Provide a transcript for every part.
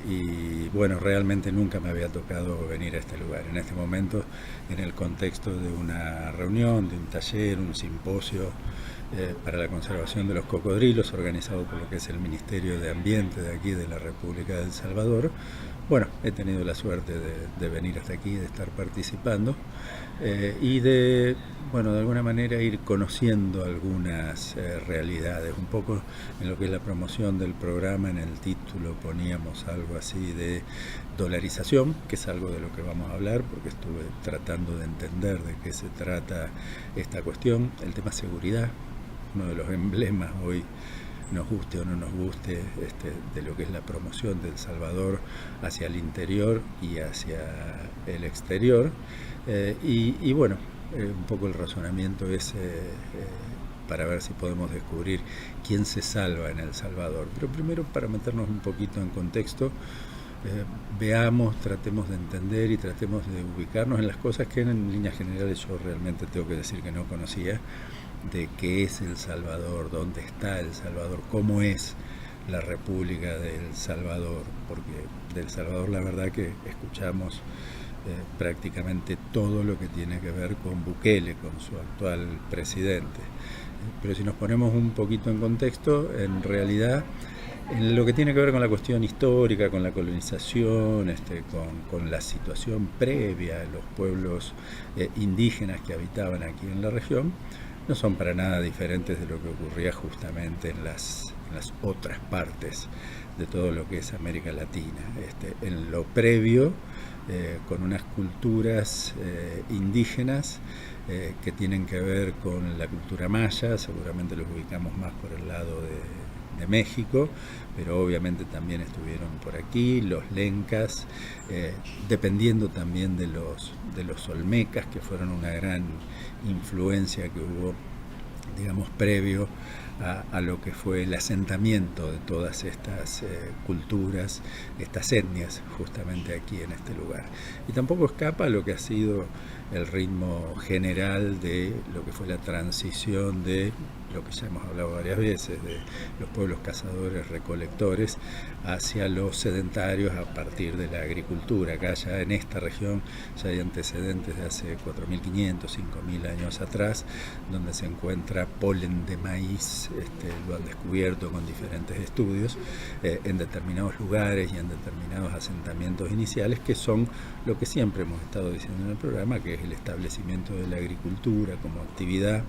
Y bueno, realmente nunca me había tocado venir a este lugar. En este momento, en el contexto de una reunión, de un taller, un simposio para la conservación de los cocodrilos, organizado por lo que es el Ministerio de Ambiente de aquí de la República de El Salvador. Bueno, he tenido la suerte de venir hasta aquí, de estar participando y de, bueno, de alguna manera ir conociendo algunas realidades. Un poco en lo que es la promoción del programa, en el título poníamos algo así de dolarización, que es algo de lo que vamos a hablar, porque estuve tratando de entender de qué se trata esta cuestión. El tema seguridad, uno de los emblemas hoy, nos guste o no nos guste, de lo que es la promoción de El Salvador hacia el interior y hacia el exterior. Y bueno, un poco el razonamiento es para ver si podemos descubrir quién se salva en El Salvador. Pero primero, para meternos un poquito en contexto, veamos, tratemos de entender y tratemos de ubicarnos en las cosas que en líneas generales yo realmente tengo que decir que no conocía, de qué es El Salvador, dónde está El Salvador, cómo es la República de El Salvador, porque de El Salvador la verdad que escuchamos prácticamente todo lo que tiene que ver con Bukele, con su actual presidente. Pero si nos ponemos un poquito en contexto, en realidad en lo que tiene que ver con la cuestión histórica, con la colonización, con la situación previa a los pueblos indígenas que habitaban aquí en la región, no son para nada diferentes de lo que ocurría justamente en las otras partes de todo lo que es América Latina. En lo previo, con unas culturas indígenas que tienen que ver con la cultura maya, seguramente los ubicamos más por el lado de México, pero obviamente también estuvieron por aquí, los lencas, dependiendo también de los olmecas, que fueron una gran influencia que hubo, digamos, previo a lo que fue el asentamiento de todas estas culturas, estas etnias, justamente aquí en este lugar. Y tampoco escapa lo que ha sido el ritmo general de lo que fue la transición de lo que ya hemos hablado varias veces, de los pueblos cazadores recolectores hacia los sedentarios a partir de la agricultura. Acá ya en esta región ya hay antecedentes de hace 4.500, 5.000 años atrás, donde se encuentra polen de maíz, lo han descubierto con diferentes estudios, en determinados lugares y en determinados asentamientos iniciales, que son lo que siempre hemos estado diciendo en el programa, que es el establecimiento de la agricultura como actividad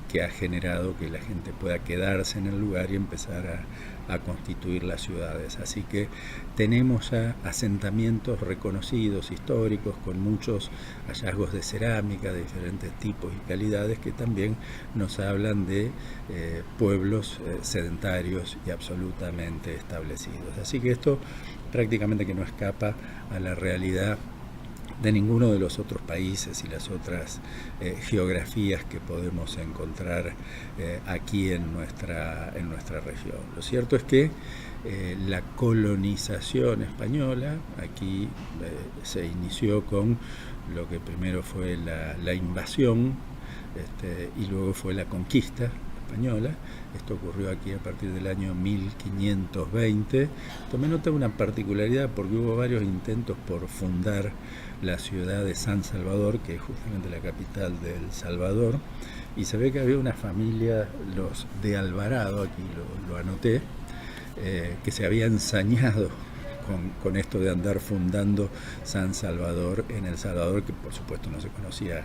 que ha generado que la gente pueda quedarse en el lugar y empezar a constituir las ciudades. Así que tenemos ya asentamientos reconocidos, históricos, con muchos hallazgos de cerámica de diferentes tipos y calidades que también nos hablan de pueblos sedentarios y absolutamente establecidos. Así que esto prácticamente que no escapa a la realidad de ninguno de los otros países y las otras geografías que podemos encontrar aquí en nuestra región. Lo cierto es que la colonización española aquí se inició con lo que primero fue la invasión y luego fue la conquista española. Esto ocurrió aquí a partir del año 1520. Tomé nota de una particularidad porque hubo varios intentos por fundar la ciudad de San Salvador, que es justamente la capital de El Salvador, y se ve que había una familia, los de Alvarado, aquí lo anoté, que se había ensañado con esto de andar fundando San Salvador en El Salvador, que por supuesto no se conocía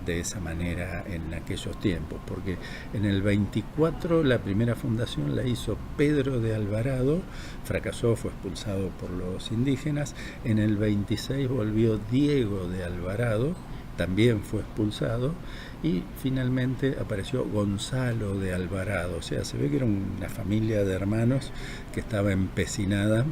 de esa manera en aquellos tiempos, porque en el 24 la primera fundación la hizo Pedro de Alvarado, fracasó, fue expulsado por los indígenas. En el 26 volvió Diego de Alvarado, también fue expulsado, y finalmente apareció Gonzalo de Alvarado. O sea, se ve que era una familia de hermanos que estaba empecinada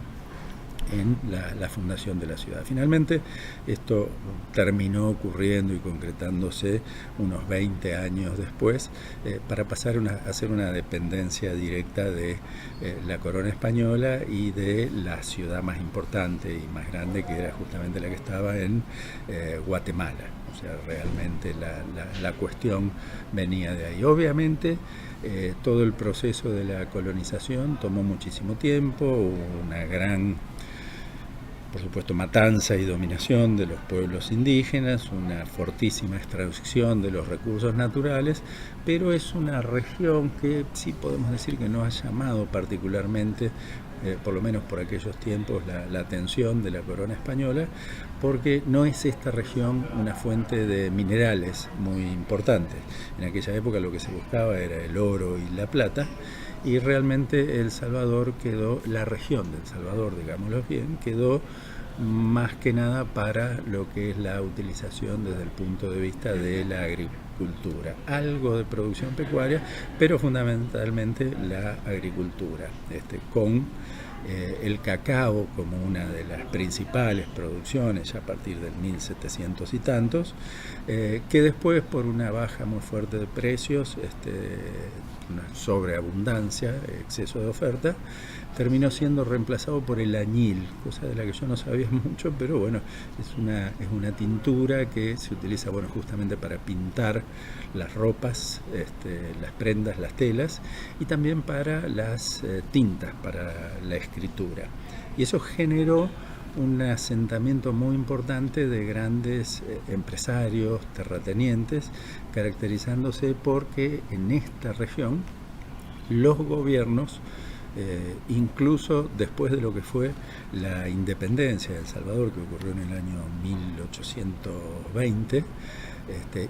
en la fundación de la ciudad. Finalmente, esto terminó ocurriendo y concretándose unos 20 años después, para pasar a ser una dependencia directa de la corona española y de la ciudad más importante y más grande, que era justamente la que estaba en Guatemala. O sea, realmente la cuestión venía de ahí. Obviamente, todo el proceso de la colonización tomó muchísimo tiempo, hubo una gran, por supuesto, matanza y dominación de los pueblos indígenas, una fortísima extracción de los recursos naturales, pero es una región que sí podemos decir que no ha llamado particularmente, por lo menos por aquellos tiempos, la atención de la corona española, porque no es esta región una fuente de minerales muy importante. En aquella época lo que se buscaba era el oro y la plata, y realmente El Salvador quedó, la región de El Salvador, digámoslo bien, quedó más que nada para lo que es la utilización desde el punto de vista de la agricultura. Algo de producción pecuaria, pero fundamentalmente la agricultura, con el cacao como una de las principales producciones ya a partir del 1700 y tantos, que después, por una baja muy fuerte de precios, una sobreabundancia, exceso de oferta, terminó siendo reemplazado por el añil, cosa de la que yo no sabía mucho, pero bueno, es una tintura que se utiliza, bueno, justamente para pintar las ropas, las prendas, las telas, y también para las tintas, para la escritura. Y eso generó un asentamiento muy importante de grandes empresarios, terratenientes, caracterizándose porque en esta región los gobiernos, incluso después de lo que fue la independencia de El Salvador, que ocurrió en el año 1820,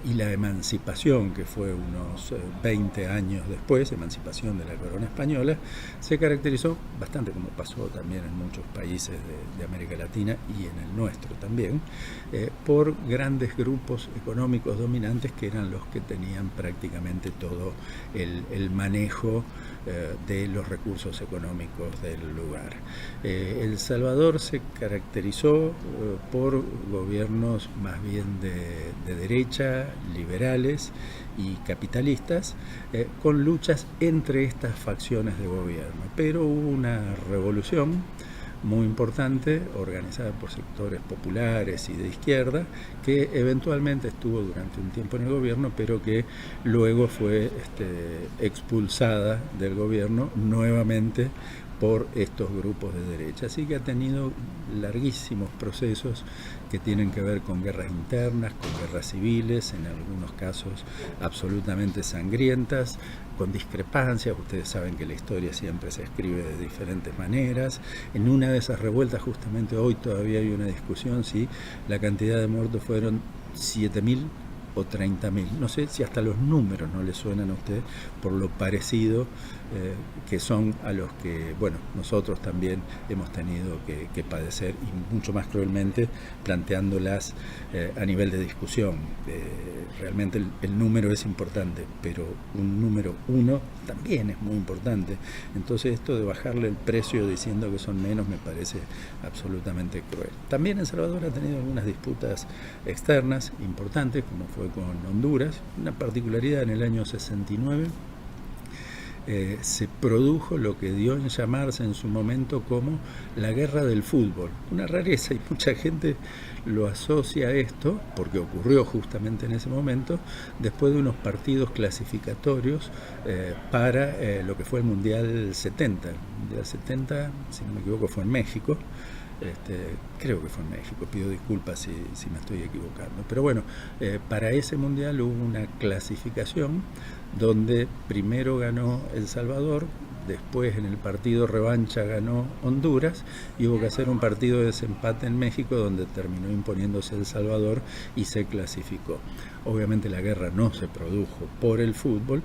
y la emancipación, que fue unos 20 años después, emancipación de la corona española, se caracterizó bastante, como pasó también en muchos países de América Latina y en el nuestro también, por grandes grupos económicos dominantes que eran los que tenían prácticamente todo el manejo de los recursos económicos del lugar. El Salvador se caracterizó por gobiernos más bien de derecha, liberales y capitalistas, con luchas entre estas facciones de gobierno. Pero hubo una revolución muy importante, organizada por sectores populares y de izquierda, que eventualmente estuvo durante un tiempo en el gobierno, pero que luego fue expulsada del gobierno nuevamente por estos grupos de derecha. Así que ha tenido larguísimos procesos que tienen que ver con guerras internas, con guerras civiles, en algunos casos absolutamente sangrientas, con discrepancias. Ustedes saben que la historia siempre se escribe de diferentes maneras. En una de esas revueltas, justamente hoy todavía hay una discusión si la cantidad de muertos fueron 7.000 o 30.000. No sé si hasta los números no le suenan a usted, por lo parecido que son a los que, bueno, nosotros también hemos tenido que padecer, y mucho más cruelmente planteándolas a nivel de discusión. Realmente el número es importante, pero un número uno también es muy importante. Entonces esto de bajarle el precio diciendo que son menos me parece absolutamente cruel. También El Salvador ha tenido algunas disputas externas importantes, como fue con Honduras. Una particularidad: en el año 69 se produjo lo que dio en llamarse en su momento como la guerra del fútbol. Una rareza, y mucha gente lo asocia a esto, porque ocurrió justamente en ese momento, después de unos partidos clasificatorios para lo que fue el Mundial 70. El Mundial 70, si no me equivoco, fue en México. Creo que fue en México, pido disculpas si me estoy equivocando, pero bueno, para ese mundial hubo una clasificación donde primero ganó El Salvador, después en el partido revancha ganó Honduras, y hubo que hacer un partido de desempate en México, donde terminó imponiéndose El Salvador y se clasificó. Obviamente la guerra no se produjo por el fútbol,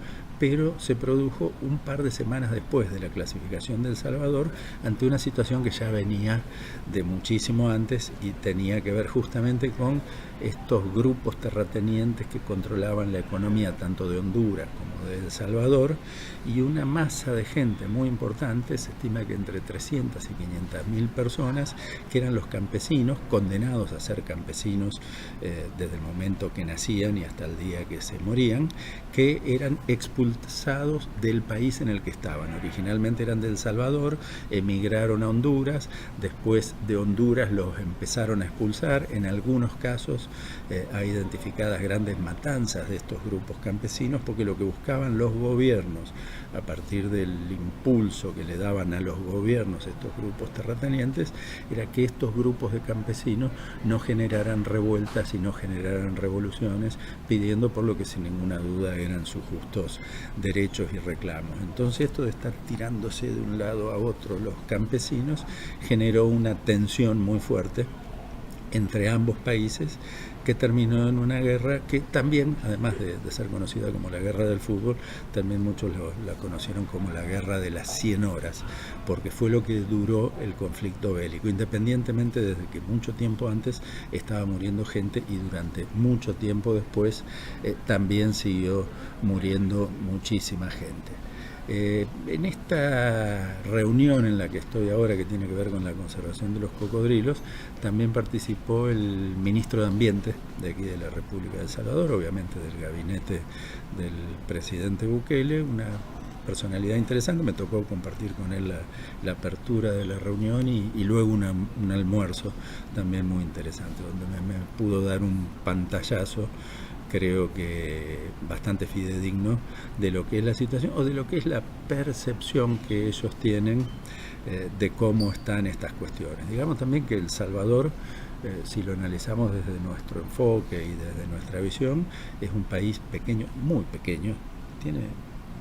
pero se produjo un par de semanas después de la clasificación de El Salvador, ante una situación que ya venía de muchísimo antes y tenía que ver justamente con estos grupos terratenientes que controlaban la economía tanto de Honduras como de El Salvador, y una masa de gente muy importante, se estima que entre 300 y 500.000 personas, que eran los campesinos, condenados a ser campesinos desde el momento que nacían y hasta el día que se morían, que eran expulsados del país en el que estaban. Originalmente eran de El Salvador, emigraron a Honduras, después de Honduras los empezaron a expulsar. En algunos casos hay identificadas grandes matanzas de estos grupos campesinos, porque lo que buscaban los gobiernos, a partir del impulso que le daban a los gobiernos estos grupos terratenientes, era que estos grupos de campesinos no generaran revueltas y no generaran revoluciones, pidiendo por lo que sin ninguna duda eran sus justos derechos y reclamos. Entonces esto de estar tirándose de un lado a otro los campesinos generó una tensión muy fuerte entre ambos países, que terminó en una guerra que también, además de ser conocida como la guerra del fútbol, también muchos la conocieron como la guerra de las 100 horas, porque fue lo que duró el conflicto bélico, independientemente desde que mucho tiempo antes estaba muriendo gente y durante mucho tiempo después también siguió muriendo muchísima gente. En esta reunión en la que estoy ahora, que tiene que ver con la conservación de los cocodrilos, también participó el ministro de Ambiente de aquí de la República de El Salvador, obviamente del gabinete del presidente Bukele, una personalidad interesante. Me tocó compartir con él la apertura de la reunión y luego un almuerzo también muy interesante, donde me pudo dar un pantallazo, creo que bastante fidedigno, de lo que es la situación o de lo que es la percepción que ellos tienen de cómo están estas cuestiones. Digamos también que El Salvador, si lo analizamos desde nuestro enfoque y desde nuestra visión, es un país pequeño, muy pequeño, tiene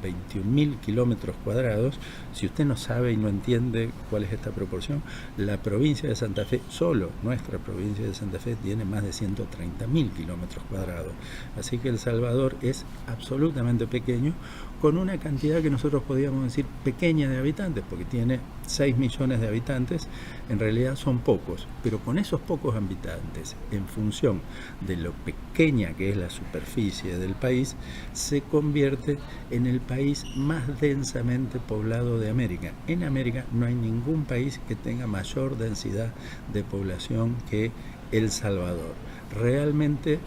21.000 kilómetros cuadrados. Si usted no sabe y no entiende cuál es esta proporción, la provincia de Santa Fe, solo nuestra provincia de Santa Fe, tiene más de 130.000 kilómetros cuadrados. Así que El Salvador es absolutamente pequeño, con una cantidad que nosotros podríamos decir pequeña de habitantes, porque tiene 6 millones de habitantes. En realidad son pocos, pero con esos pocos habitantes, en función de lo pequeña que es la superficie del país, se convierte en el país más densamente poblado de América. En América no hay ningún país que tenga mayor densidad de población que El Salvador. Realmente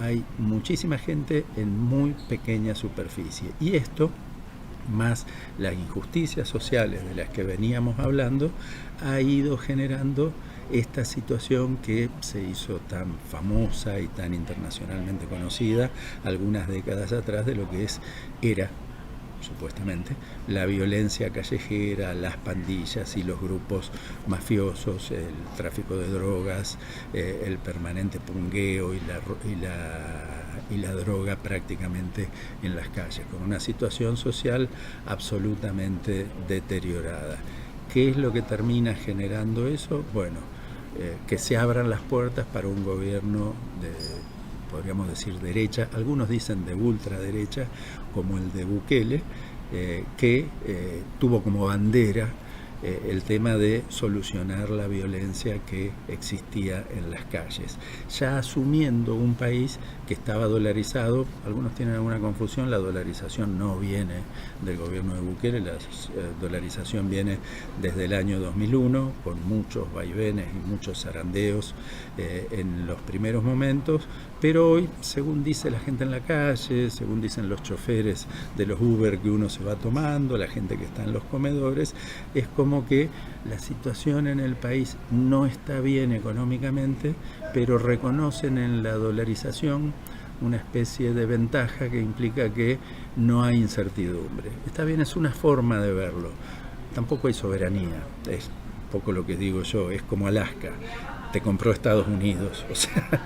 hay muchísima gente en muy pequeña superficie, y esto, más las injusticias sociales de las que veníamos hablando, ha ido generando esta situación que se hizo tan famosa y tan internacionalmente conocida algunas décadas atrás, de lo que era supuestamente la violencia callejera, las pandillas y los grupos mafiosos, el tráfico de drogas, el permanente pungueo y la droga prácticamente en las calles, con una situación social absolutamente deteriorada. ¿Qué es lo que termina generando eso? Bueno, que se abran las puertas para un gobierno de, podríamos decir, derecha, algunos dicen de ultraderecha, como el de Bukele, que tuvo como bandera el tema de solucionar la violencia que existía en las calles, ya asumiendo un país que estaba dolarizado. Algunos tienen alguna confusión, la dolarización no viene del gobierno de Bukele, la dolarización viene desde el año 2001, con muchos vaivenes y muchos zarandeos en los primeros momentos, pero hoy, según dice la gente en la calle, según dicen los choferes de los Uber que uno se va tomando, la gente que está en los comedores, es como que la situación en el país no está bien económicamente, pero reconocen en la dolarización una especie de ventaja que implica que no hay incertidumbre. Está bien, es una forma de verlo. Tampoco hay soberanía, es poco lo que digo yo, es como Alaska. Te compró Estados Unidos, o sea,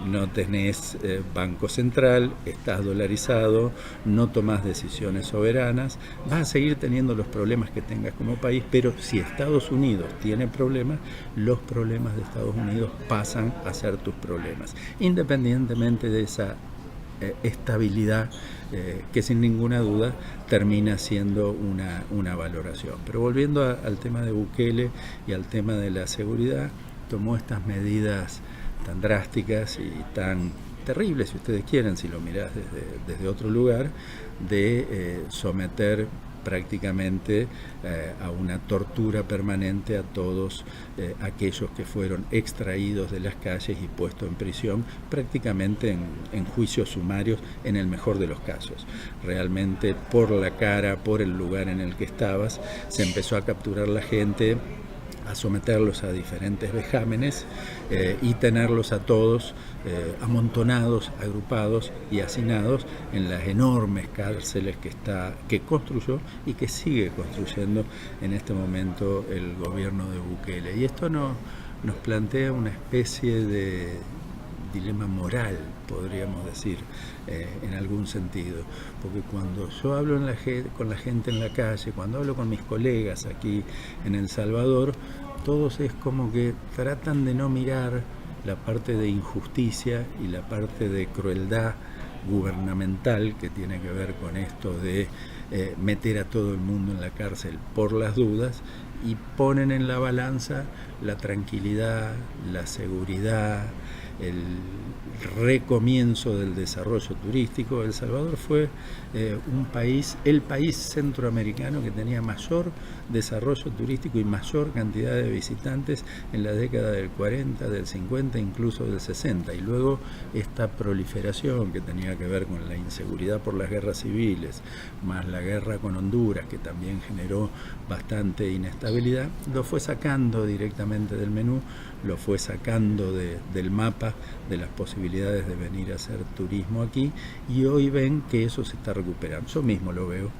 no tenés banco central, estás dolarizado, no tomás decisiones soberanas, vas a seguir teniendo los problemas que tengas como país, pero si Estados Unidos tiene problemas, los problemas de Estados Unidos pasan a ser tus problemas, independientemente de esa estabilidad que sin ninguna duda termina siendo una valoración. Pero volviendo al tema de Bukele y al tema de la seguridad, tomó estas medidas tan drásticas y tan terribles, si ustedes quieren, si lo mirás desde otro lugar, de someter prácticamente a una tortura permanente a todos aquellos que fueron extraídos de las calles y puestos en prisión, prácticamente en juicios sumarios en el mejor de los casos. Realmente por la cara, por el lugar en el que estabas, se empezó a capturar la gente, a someterlos a diferentes vejámenes y tenerlos a todos amontonados, agrupados y hacinados en las enormes cárceles que construyó y que sigue construyendo en este momento el gobierno de Bukele. Y esto nos plantea una especie de dilema moral, podríamos decir, en algún sentido, porque cuando yo hablo con la gente en la calle, cuando hablo con mis colegas aquí en El Salvador, todos es como que tratan de no mirar la parte de injusticia y la parte de crueldad gubernamental que tiene que ver con esto de meter a todo el mundo en la cárcel por las dudas, y ponen en la balanza la tranquilidad, la seguridad, el recomienzo del desarrollo turístico. El Salvador fue el país centroamericano que tenía mayor desarrollo turístico y mayor cantidad de visitantes en la década del 40, del 50, incluso del 60. Y luego esta proliferación que tenía que ver con la inseguridad por las guerras civiles, más la guerra con Honduras, que también generó bastante inestabilidad, lo fue sacando directamente del menú, lo fue sacando del mapa de las posibilidades de venir a hacer turismo aquí, y hoy ven que eso se está recuperando. Yo mismo lo veo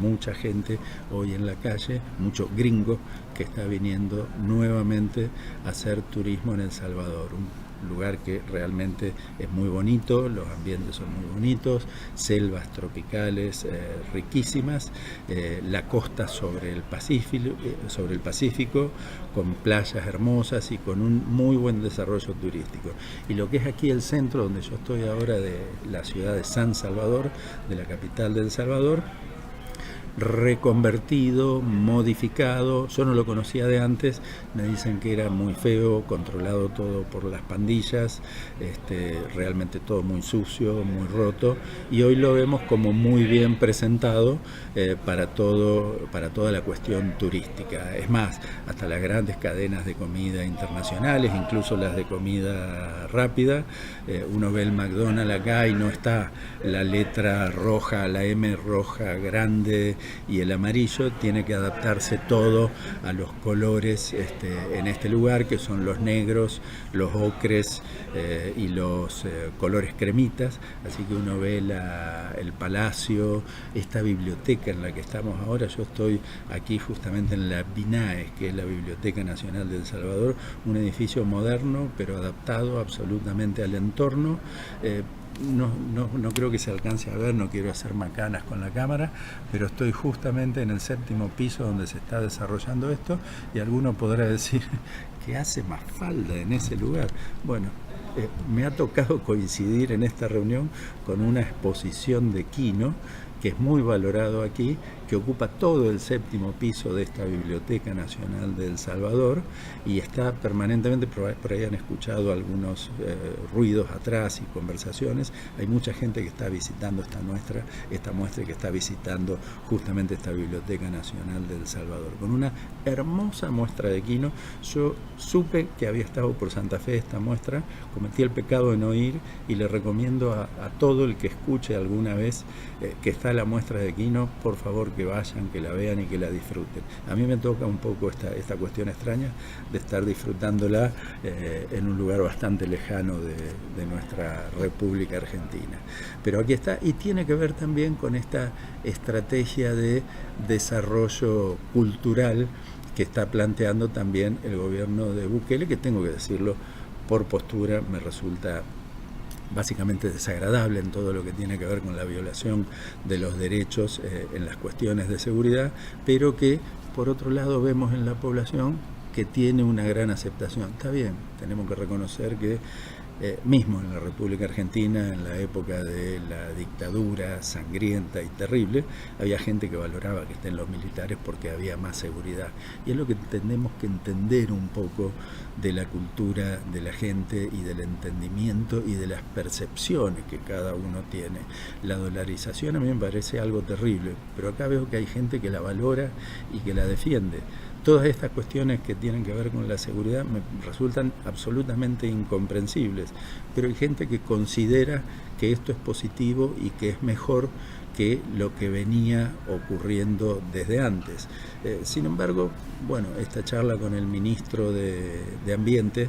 mucha gente hoy en la calle, mucho gringo que está viniendo nuevamente a hacer turismo en El Salvador, un lugar que realmente es muy bonito, los ambientes son muy bonitos, selvas tropicales riquísimas, la costa sobre el Pacífico, con playas hermosas y con un muy buen desarrollo turístico. Y lo que es aquí el centro, donde yo estoy ahora, de la ciudad de San Salvador, de la capital de El Salvador, reconvertido, modificado. Yo no lo conocía de antes, me dicen que era muy feo, controlado todo por las pandillas, realmente todo muy sucio, muy roto, y hoy lo vemos como muy bien presentado para toda la cuestión turística. Es más, hasta las grandes cadenas de comida internacionales, incluso las de comida rápida, uno ve el McDonald's acá y no está la letra roja, la M roja grande y el amarillo, tiene que adaptarse todo a los colores en este lugar, que son los negros, los ocres y los colores cremitas. Así que uno ve el palacio, esta biblioteca en la que estamos ahora. Yo estoy aquí justamente en la BINAES, que es la Biblioteca Nacional de El Salvador, un edificio moderno pero adaptado absolutamente al entorno. No creo que se alcance a ver, no quiero hacer macanas con la cámara, pero estoy justamente en el 7º piso donde se está desarrollando esto, y alguno podrá decir que hace Mafalda en ese lugar. Bueno, me ha tocado coincidir en esta reunión con una exposición de Quino, que es muy valorado aquí, que ocupa todo el 7º piso de esta Biblioteca Nacional de El Salvador, y está permanentemente, por ahí han escuchado algunos ruidos atrás y conversaciones. Hay mucha gente que está visitando esta muestra que está visitando justamente esta Biblioteca Nacional de El Salvador, con una hermosa muestra de Quino. Yo supe que había estado por Santa Fe esta muestra, cometí el pecado de no ir, y le recomiendo a todo el que escuche alguna vez que está la muestra de Quino, por favor que vayan, que la vean y que la disfruten. A mí me toca un poco esta cuestión extraña de estar disfrutándola en un lugar bastante lejano de nuestra República Argentina. Pero aquí está, y tiene que ver también con esta estrategia de desarrollo cultural que está planteando también el gobierno de Bukele, que, tengo que decirlo, por postura me resulta básicamente desagradable en todo lo que tiene que ver con la violación de los derechos en las cuestiones de seguridad, pero que por otro lado vemos en la población que tiene una gran aceptación. Está bien, tenemos que reconocer que mismo en la República Argentina, en la época de la dictadura sangrienta y terrible, había gente que valoraba que estén los militares porque había más seguridad. Y es lo que tenemos que entender un poco de la cultura de la gente y del entendimiento y de las percepciones que cada uno tiene. La dolarización a mí me parece algo terrible, pero acá veo que hay gente que la valora y que la defiende. Todas estas cuestiones que tienen que ver con la seguridad me resultan absolutamente incomprensibles, pero hay gente que considera que esto es positivo y que es mejor que lo que venía ocurriendo desde antes. Sin embargo, bueno, esta charla con el ministro de Ambiente,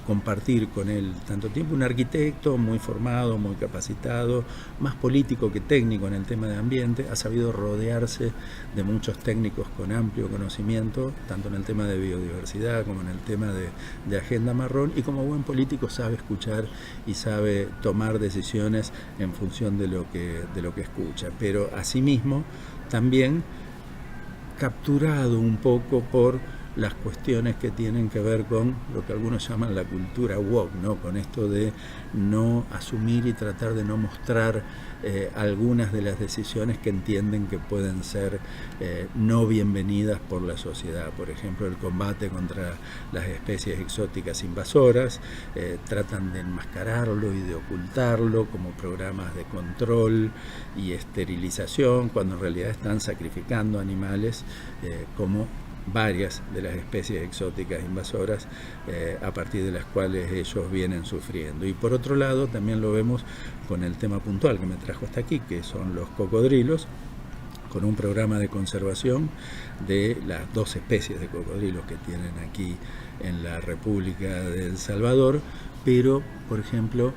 compartir con él tanto tiempo, un arquitecto muy formado, muy capacitado, más político que técnico en el tema de ambiente, ha sabido rodearse de muchos técnicos con amplio conocimiento, tanto en el tema de biodiversidad como en el tema de agenda marrón, y como buen político sabe escuchar y sabe tomar decisiones en función de lo que escucha, pero asimismo también capturado un poco por las cuestiones que tienen que ver con lo que algunos llaman la cultura woke, ¿no? Con esto de no asumir y tratar de no mostrar algunas de las decisiones que entienden que pueden ser no bienvenidas por la sociedad. Por ejemplo, el combate contra las especies exóticas invasoras, tratan de enmascararlo y de ocultarlo como programas de control y esterilización, cuando en realidad están sacrificando animales como varias de las especies exóticas invasoras a partir de las cuales ellos vienen sufriendo. Y por otro lado también lo vemos con el tema puntual que me trajo hasta aquí, que son los cocodrilos, con un programa de conservación de las 2 especies de cocodrilos que tienen aquí en la República de El Salvador, pero por ejemplo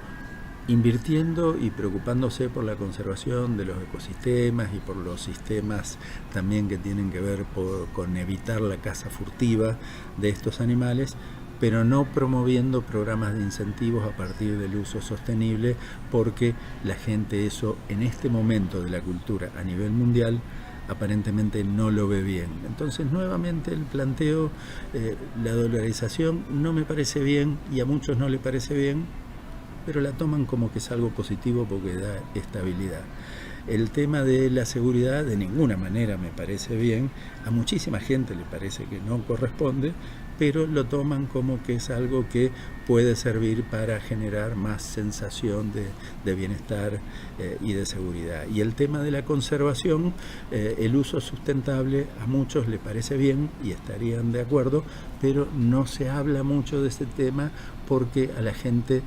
invirtiendo y preocupándose por la conservación de los ecosistemas y por los sistemas también que tienen que ver con evitar la caza furtiva de estos animales, pero no promoviendo programas de incentivos a partir del uso sostenible, porque la gente eso en este momento de la cultura a nivel mundial aparentemente no lo ve bien. Entonces nuevamente el planteo, la dolarización no me parece bien y a muchos no les parece bien, pero la toman como que es algo positivo porque da estabilidad. El tema de la seguridad de ninguna manera me parece bien, a muchísima gente le parece que no corresponde, pero lo toman como que es algo que puede servir para generar más sensación de bienestar y de seguridad. Y el tema de la conservación, el uso sustentable, a muchos les parece bien y estarían de acuerdo, pero no se habla mucho de ese tema porque a la gente,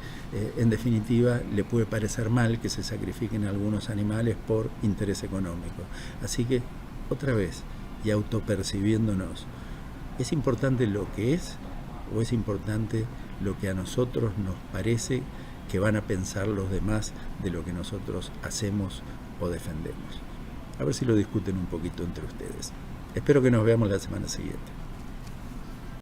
en definitiva, le puede parecer mal que se sacrifiquen algunos animales por interés económico. Así que, otra vez, y autopercibiéndonos, ¿es importante lo que es o es importante lo que a nosotros nos parece que van a pensar los demás de lo que nosotros hacemos o defendemos? A ver si lo discuten un poquito entre ustedes. Espero que nos veamos la semana siguiente.